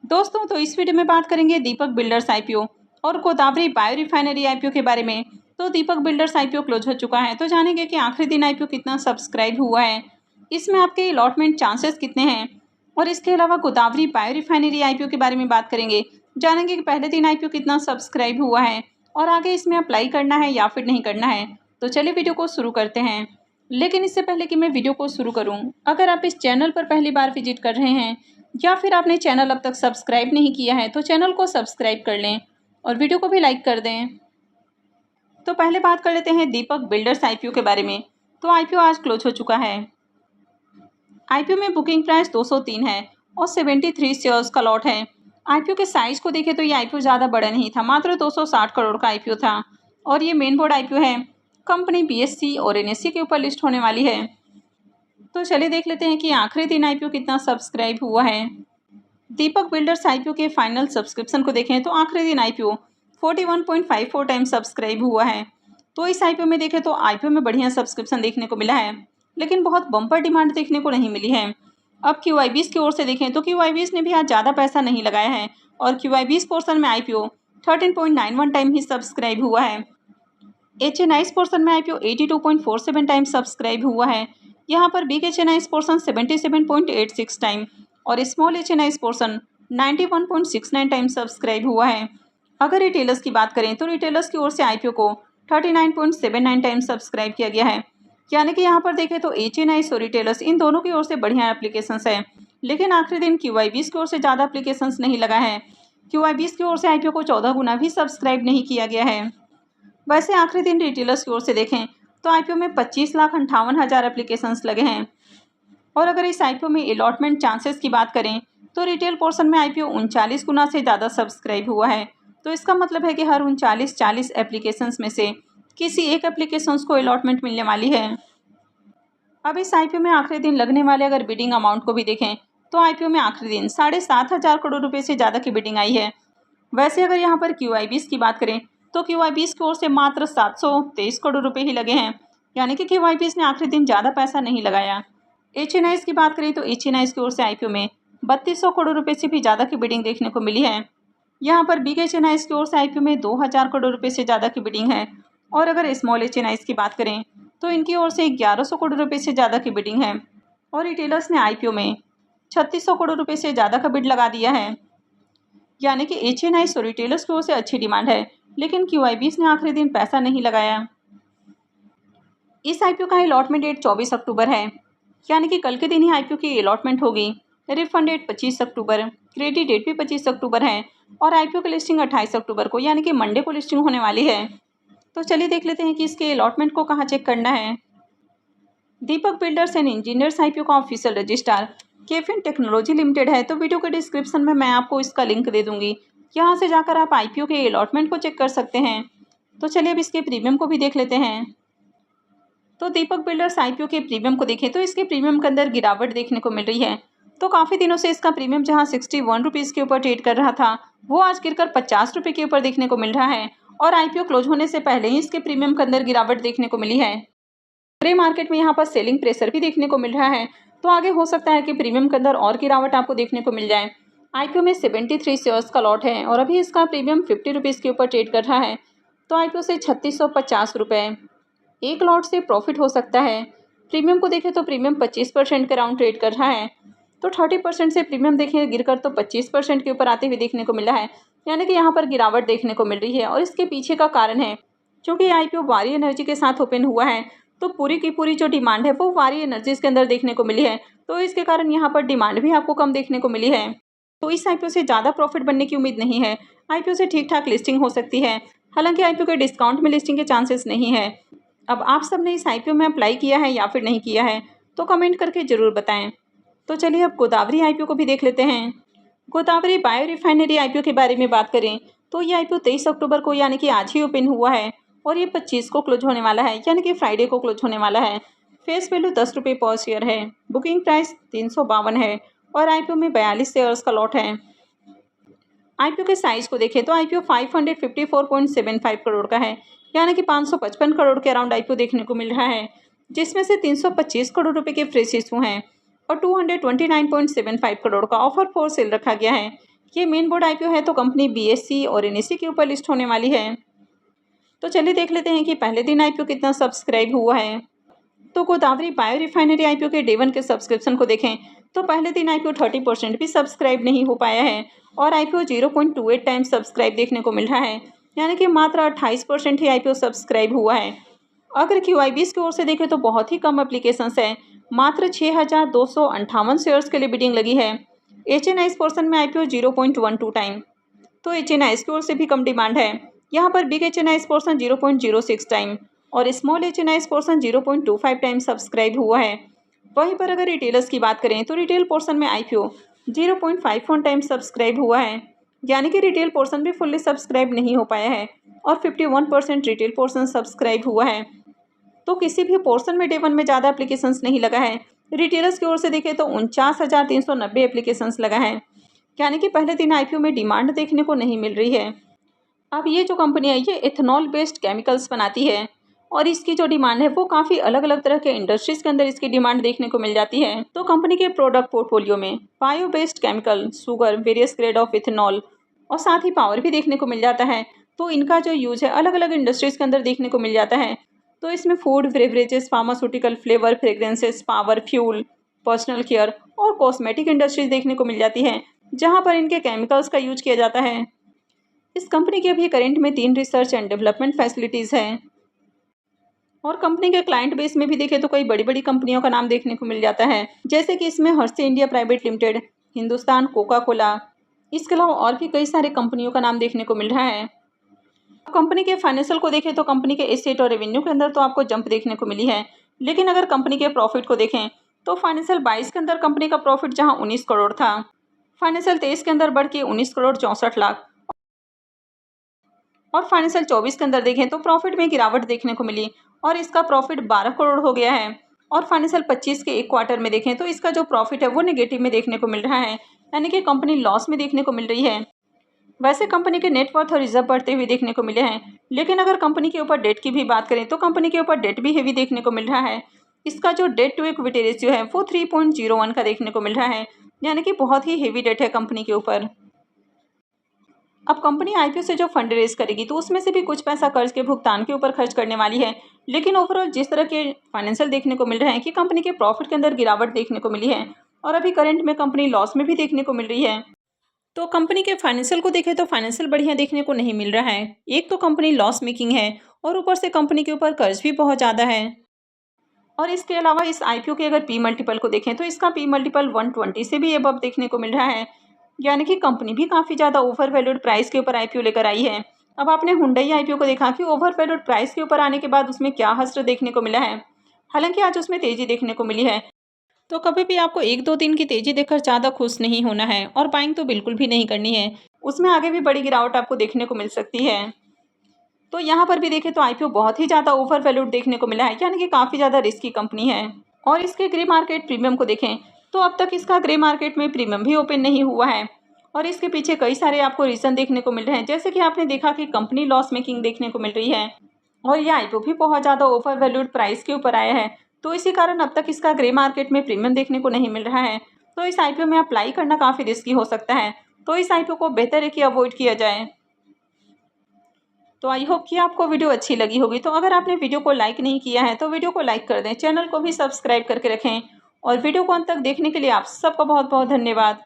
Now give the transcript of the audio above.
दोस्तों, तो इस वीडियो में बात करेंगे दीपक बिल्डर्स आईपीओ और गोदावरी बायो रिफाइनरी आईपीओ के बारे में। तो दीपक बिल्डर्स आईपीओ क्लोज हो चुका है, तो जानेंगे कि आखिरी दिन आईपीओ कितना सब्सक्राइब हुआ है, इसमें आपके अलॉटमेंट चांसेस कितने हैं। और इसके अलावा गोदावरी बायो रिफाइनरी आईपीओ के बारे में बात करेंगे, जानेंगे कि पहले दिन आईपीओ कितना सब्सक्राइब हुआ है और आगे इसमें अप्लाई करना है या फिर नहीं करना है। तो चलिए वीडियो को शुरू करते हैं। लेकिन इससे पहले कि मैं वीडियो को शुरू करूं, अगर आप इस चैनल पर पहली बार विजिट कर रहे हैं या फिर आपने चैनल अब तक सब्सक्राइब नहीं किया है, तो चैनल को सब्सक्राइब कर लें और वीडियो को भी लाइक कर दें। तो पहले बात कर लेते हैं दीपक बिल्डर्स आईपीओ के बारे में। तो आईपीओ आज क्लोज हो चुका है। आईपीओ में बुकिंग प्राइस 203 है और 73 शेयर्स का लॉट है। आईपीओ के साइज को देखें तो ये आईपीओ ज़्यादा बड़ा नहीं था, मात्र 260 करोड़ का आईपीओ था और ये मेन बोर्ड आईपीओ है। कंपनी बीएससी और एनएससी के ऊपर लिस्ट होने वाली है। तो चलिए देख लेते हैं कि आखिरी दिन आईपीओ कितना सब्सक्राइब हुआ है। दीपक बिल्डर्स आईपीओ के फाइनल सब्सक्रिप्शन को देखें तो आखिरी दिन आईपीओ 41.54 टाइम सब्सक्राइब हुआ है। तो इस आईपीओ में देखें तो आईपीओ में बढ़िया सब्सक्रिप्शन देखने को मिला है, लेकिन बहुत बम्पर डिमांड देखने को नहीं मिली है। अब क्यूआईबीज की ओर से देखें तो क्यूआईबीज ने भी आज ज़्यादा पैसा नहीं लगाया है और क्यूआईबीज पोर्सन में आईपीओ 13.91 टाइम ही सब्सक्राइब हुआ है। एचएनआईज पोर्सन में आईपीओ 82.47 टाइम सब्सक्राइब हुआ है। यहाँ पर बिग एचएनआईज पोर्सन 77.86 टाइम और स्मॉल एचएनआईज पोर्सन 91.69 टाइम सब्सक्राइब हुआ है। अगर रिटेलर्स की बात करें तो रिटेलर्स की ओर से आईपीओ को 39.79 टाइम सब्सक्राइब किया गया है। यानी कि यहाँ पर देखें तो एचएनआईज और रिटेलर्स इन दोनों की ओर से बढ़िया एप्लीकेशंस है, लेकिन आखिरी दिन क्यूआईबीज की ओर से ज़्यादा एप्लीकेशंस नहीं लगा है। क्यूआईबीज की ओर से आईपीओ को 14 गुना भी सब्सक्राइब नहीं किया गया है। वैसे आखिरी दिन रिटेलर्स की ओर से देखें तो आईपीओ में 25,58,000 एप्लीकेशंस लगे हैं। और अगर इस आईपीओ में अलॉटमेंट चांसेस की बात करें तो रिटेल पोर्शन में आईपीओ 39 गुना से ज़्यादा सब्सक्राइब हुआ है। तो इसका मतलब है कि हर 39 एप्लीकेशंस में से किसी एक एप्लीकेशंस को अलॉटमेंट मिलने वाली है। अब इस आईपीओ में आखिरी दिन लगने वाले अगर बिडिंग अमाउंट को भी देखें तो आईपीओ में आखिरी दिन 7,500 करोड़ रुपये से ज़्यादा की बिडिंग आई है। वैसे अगर यहाँ पर क्यूआईबीज की बात करें तो क्यूआईबीज की ओर से मात्र 723 करोड़ रुपए ही लगे हैं, यानी कि क्यूआईबीज ने आखिरी दिन ज़्यादा पैसा नहीं लगाया। एचएनआईज की बात करें तो एचएनआईज की ओर से आईपीओ में 3200 करोड़ रुपए से भी ज़्यादा की बिडिंग देखने को मिली है। यहाँ पर बिग एचएनआईज की ओर से आईपीओ में 2000 करोड़ रुपए से ज़्यादा की बिडिंग है। और अगर स्मॉल एचएनआईज की बात करें तो इनकी ओर से 1100 करोड़ रुपए से ज़्यादा की बिडिंग है और रिटेलर्स ने आईपीओ में 3600 करोड़ रुपए से ज़्यादा का बिड लगा दिया है। यानी कि एचएनआईज और रिटेलर्स की ओर से अच्छी डिमांड है, लेकिन क्यूआईबीज ने आखिरी दिन पैसा नहीं लगाया। इस आईपीओ का अलॉटमेंट डेट 24 अक्टूबर है, यानी कि कल के दिन ही आईपीओ की अलॉटमेंट होगी। रिफंड डेट 25 अक्टूबर, क्रेडिट डेट भी 25 अक्टूबर है और आईपीओ की लिस्टिंग 28 अक्टूबर को यानी कि मंडे को लिस्टिंग होने वाली है। तो चलिए देख लेते हैं कि इसके अलॉटमेंट को कहाँ चेक करना है। दीपक बिल्डर्स एंड इंजीनियर्स आईपीओ का ऑफिशियल रजिस्ट्रार केफिन टेक्नोलॉजी लिमिटेड है। तो वीडियो के डिस्क्रिप्शन में मैं आपको इसका लिंक दे दूंगी, यहाँ से जाकर आप आईपीओ के अलॉटमेंट को चेक कर सकते हैं। तो चलिए अब इसके प्रीमियम को भी देख लेते हैं। तो दीपक बिल्डर्स आईपीओ के प्रीमियम को देखें तो इसके प्रीमियम के अंदर गिरावट देखने को मिल रही है। तो काफ़ी दिनों से इसका प्रीमियम जहां 61 रुपीज़ के ऊपर ट्रेड कर रहा था, वो आज गिरकर 50 रुपये के ऊपर देखने को मिल रहा है और आईपीओ क्लोज होने से पहले ही इसके प्रीमियम के अंदर गिरावट देखने को मिली है। ग्रे मार्केट में यहाँ पर सेलिंग प्रेशर भी देखने को मिल रहा है, तो आगे हो सकता है कि प्रीमियम के अंदर और गिरावट आपको देखने को मिल जाए। आईपीओ में 73 शेयर्स का लॉट है और अभी इसका प्रीमियम 50 रुपीज़ के ऊपर ट्रेड कर रहा है। तो आईपीओ से 3650 रुपये एक लॉट से प्रॉफिट हो सकता है। प्रीमियम को देखें तो प्रीमियम 25% के राउंड ट्रेड कर रहा है। तो 30% से प्रीमियम देखें गिरकर तो 25% के ऊपर आते हुए देखने को मिला है, यानी कि यहाँ पर गिरावट देखने को मिल रही है। और इसके पीछे का कारण है क्योंकि आईपीओ वारी एनर्जी के साथ ओपन हुआ है, तो पूरी की पूरी जो डिमांड है वो वारी एनर्जीज के अंदर देखने को मिली है। तो इसके कारण यहाँ पर डिमांड भी आपको कम देखने को मिली है। तो इस आईपीओ से ज़्यादा प्रॉफिट बनने की उम्मीद नहीं है। आईपीओ से ठीक ठाक लिस्टिंग हो सकती है, हालांकि आईपीओ के डिस्काउंट में लिस्टिंग के चांसेस नहीं है। अब आप सब ने इस आईपीओ में अप्लाई किया है या फिर नहीं किया है, तो कमेंट करके ज़रूर बताएं। तो चलिए अब गोदावरी आईपीओ को भी देख लेते हैं। गोदावरी बायो रिफाइनरी आईपीओ के बारे में बात करें तो ये आईपीओ 23 अक्टूबर को यानी कि आज ही ओपन हुआ है और ये 25 को क्लोज होने वाला है, यानी कि फ्राइडे को क्लोज होने वाला है। फेस वैल्यू 10 रुपये पर शेयर है। बुकिंग प्राइस 352 है और आईपीओ में 42 शेयर्स का लॉट है। आईपीओ के साइज को देखें तो आईपीओ 554.75 करोड़ का है, यानी कि 555 करोड़ के अराउंड आईपीओ देखने को मिल रहा है, जिसमें से 325 करोड़ रुपए के फ्रेश इशू हैं और 229.75 करोड़ का ऑफर फॉर सेल रखा गया है। ये मेन बोर्ड आईपीओ है तो कंपनी बीएसई और एनएसई के ऊपर लिस्ट होने वाली है। तो चलिए देख लेते हैं कि पहले दिन आईपीओ कितना सब्सक्राइब हुआ है। तो गोदावरी बायो रिफाइनरी आईपीओ के डे 1 के सब्सक्रिप्शन को देखें तो पहले दिन आईपीओ 30% भी सब्सक्राइब नहीं हो पाया है और आईपीओ 0.28 टाइम्स सब्सक्राइब देखने को मिल रहा है, यानी कि मात्र 28% ही आईपीओ सब्सक्राइब हुआ है। अगर क्यूआईबीएस की ओर से देखें तो बहुत ही कम एप्लीकेशंस है, मात्र 6,258 शेयर्स के लिए बिडिंग लगी है। एचएनआईएस पोर्शन में आईपीओ 0.12 टाइम, तो एचएनआईएस की ओर से भी कम डिमांड है। यहाँ पर बिग एचएनआईएस पोर्शन 0.06 टाइम और स्मॉल एचएनआईएस पोर्शन 0.25 टाइम सब्सक्राइब हुआ है। वहीं पर अगर रिटेलर्स की बात करें तो रिटेल पोर्शन में आईपीओ 0.51 टाइम सब्सक्राइब हुआ है, यानी कि रिटेल पोर्शन भी फुल्ली सब्सक्राइब नहीं हो पाया है और 51% रिटेल पोर्शन सब्सक्राइब हुआ है। तो किसी भी पोर्शन में डे 1 में ज़्यादा एप्लीकेशंस नहीं लगा है। रिटेलर्स की ओर से देखें तो 49,390 एप्लीकेशंस लगा है, यानी कि पहले दिन आईपीओ में डिमांड देखने को नहीं मिल रही है। अब ये जो कंपनी है ये इथेनॉल बेस्ड केमिकल्स बनाती है और इसकी जो डिमांड है वो काफ़ी अलग अलग तरह के इंडस्ट्रीज के अंदर इसकी डिमांड देखने को मिल जाती है। तो कंपनी के प्रोडक्ट पोर्टफोलियो में bio based chemical, sugar, various grade of ethanol और साथ ही पावर भी देखने को मिल जाता है। तो इनका जो यूज है अलग अलग इंडस्ट्रीज के अंदर देखने को मिल जाता है। तो इसमें food, beverages, pharmaceutical, flavour, fragrances, power, fuel, personal care और कॉस्मेटिक इंडस्ट्रीज देखने को मिल जाती है, जहाँ पर इनके केमिकल्स का यूज किया जाता है। इस कंपनी के अभी करेंट में 3 रिसर्च एंड डेवलपमेंट फैसिलिटीज़ हैं और कंपनी के क्लाइंट बेस में भी देखें तो कई बड़ी बड़ी कंपनियों का नाम देखने को मिल जाता है, जैसे कि इसमें Hershey India private limited, Hindustan Coca Cola, इसके अलावा और भी कई सारे कंपनियों का नाम देखने को मिल रहा है। कंपनी के फाइनेंशियल को देखें तो कंपनी के एसेट और रेवेन्यू के अंदर तो आपको जंप देखने को मिली है, लेकिन अगर कंपनी के प्रॉफिट को देखें तो फाइनेंशियल 22 के अंदर कंपनी का प्रॉफिट जहां 19 करोड़ था, फाइनेंशियल 23 के अंदर बढ़ के 19 करोड़ 64 लाख और फाइनेंशियल 24 के अंदर देखें तो प्रॉफिट में गिरावट देखने को मिली और इसका प्रॉफिट 12 करोड़ हो गया है और फाइनेंशियल 25 के एक क्वार्टर में देखें तो इसका जो प्रॉफिट है वो नेगेटिव में देखने को मिल रहा है, यानी कि कंपनी लॉस में देखने को मिल रही है। वैसे कंपनी के नेटवर्थ और रिजर्व बढ़ते हुए देखने को मिले हैं, लेकिन अगर कंपनी के ऊपर डेट की भी बात करें तो कंपनी के ऊपर डेट भी हेवी देखने को मिल रहा है। इसका जो डेट टू इक्विटी रेशियो है वो 3.01 का देखने को मिल रहा है, यानी कि बहुत ही हेवी डेट है कंपनी के ऊपर। अब कंपनी आईपीओ से जो फंड रेज करेगी तो उसमें से भी कुछ पैसा कर्ज के भुगतान के ऊपर खर्च करने वाली है, लेकिन ओवरऑल जिस तरह के फाइनेंशियल देखने को मिल रहे हैं कि कंपनी के प्रॉफिट के अंदर गिरावट देखने को मिली है और अभी करंट में कंपनी लॉस में भी देखने को मिल रही है। तो कंपनी के फाइनेंशियल को देखें तो फाइनेंशियल बढ़िया देखने को नहीं मिल रहा है। एक तो कंपनी लॉस मेकिंग है और ऊपर से कंपनी के ऊपर कर्ज भी बहुत ज़्यादा है और इसके अलावा इस आईपीओ के अगर पी मल्टीपल को देखें तो इसका पी मल्टीपल 120 से भी अबव देखने को मिल रहा है, यानी कि कंपनी भी काफ़ी ज़्यादा ओवर वैल्यूड प्राइस के ऊपर आईपीओ लेकर आई है। अब आपने हुंडई आईपीओ को देखा कि ओवर वैल्यूड प्राइस के ऊपर आने के बाद उसमें क्या हश्र देखने को मिला है, हालांकि आज उसमें तेज़ी देखने को मिली है। तो कभी भी आपको 1-2 दिन की तेज़ी देखकर ज़्यादा खुश नहीं होना है और बाइंग तो बिल्कुल भी नहीं करनी है, उसमें आगे भी बड़ी गिरावट आपको देखने को मिल सकती है। तो यहाँ पर भी देखें तो आईपीओ बहुत ही ज़्यादा ओवर वैल्यूड देखने को मिला है, यानी कि काफ़ी ज़्यादा रिस्की कंपनी है। और इसके ग्रे मार्केट प्रीमियम को देखें तो अब तक इसका ग्रे मार्केट में प्रीमियम भी ओपन नहीं हुआ है और इसके पीछे कई सारे आपको रीज़न देखने को मिल रहे हैं, जैसे कि आपने देखा कि कंपनी लॉस मेकिंग देखने को मिल रही है और यह आईपीओ भी बहुत ज़्यादा ओवर वैल्यूड प्राइस के ऊपर आया है, तो इसी कारण अब तक इसका ग्रे मार्केट में प्रीमियम देखने को नहीं मिल रहा है। तो इस आईपीओ में अप्लाई करना काफ़ी रिस्की हो सकता है, तो इस आईपीओ को बेहतर है कि अवॉइड किया जाए। तो आई होप कि आपको वीडियो अच्छी लगी होगी। तो अगर आपने वीडियो को लाइक नहीं किया है तो वीडियो को लाइक कर दें, चैनल को भी सब्सक्राइब करके रखें और वीडियो को अंत तक देखने के लिए आप सबका बहुत बहुत धन्यवाद।